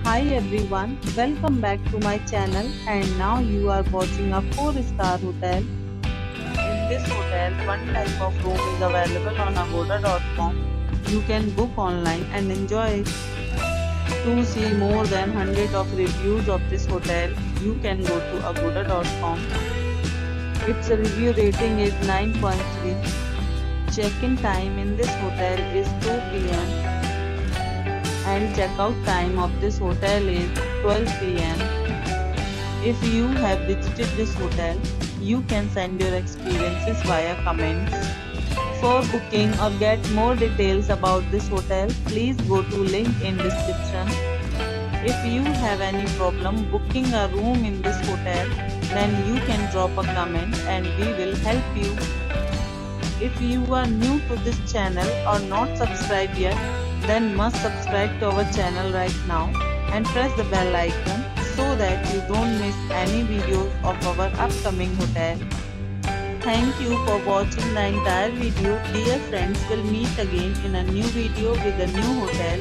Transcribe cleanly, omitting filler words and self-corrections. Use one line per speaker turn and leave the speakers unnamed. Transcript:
Hi everyone, welcome back to my channel and now you are watching a 4-star hotel. In this hotel, one type of room is available on agoda.com. You can book online and enjoy it. To see more than 100 of reviews of this hotel, you can go to agoda.com. Its review rating is 9.3. Check-in time in this hotel is 2 p.m. and checkout time of this hotel is 12 p.m. If you have visited this hotel, you can send your experiences via comments. For booking or get more details about this hotel, please go to link in description. If you have any problem booking a room in this hotel, then you can drop a comment and we will help you. If you are new to this channel or not subscribed yet, then must subscribe to our channel right now and press the bell icon so that you don't miss any videos of our upcoming hotel. Thank you for watching the entire video. Dear friends, we'll meet again in a new video with a new hotel.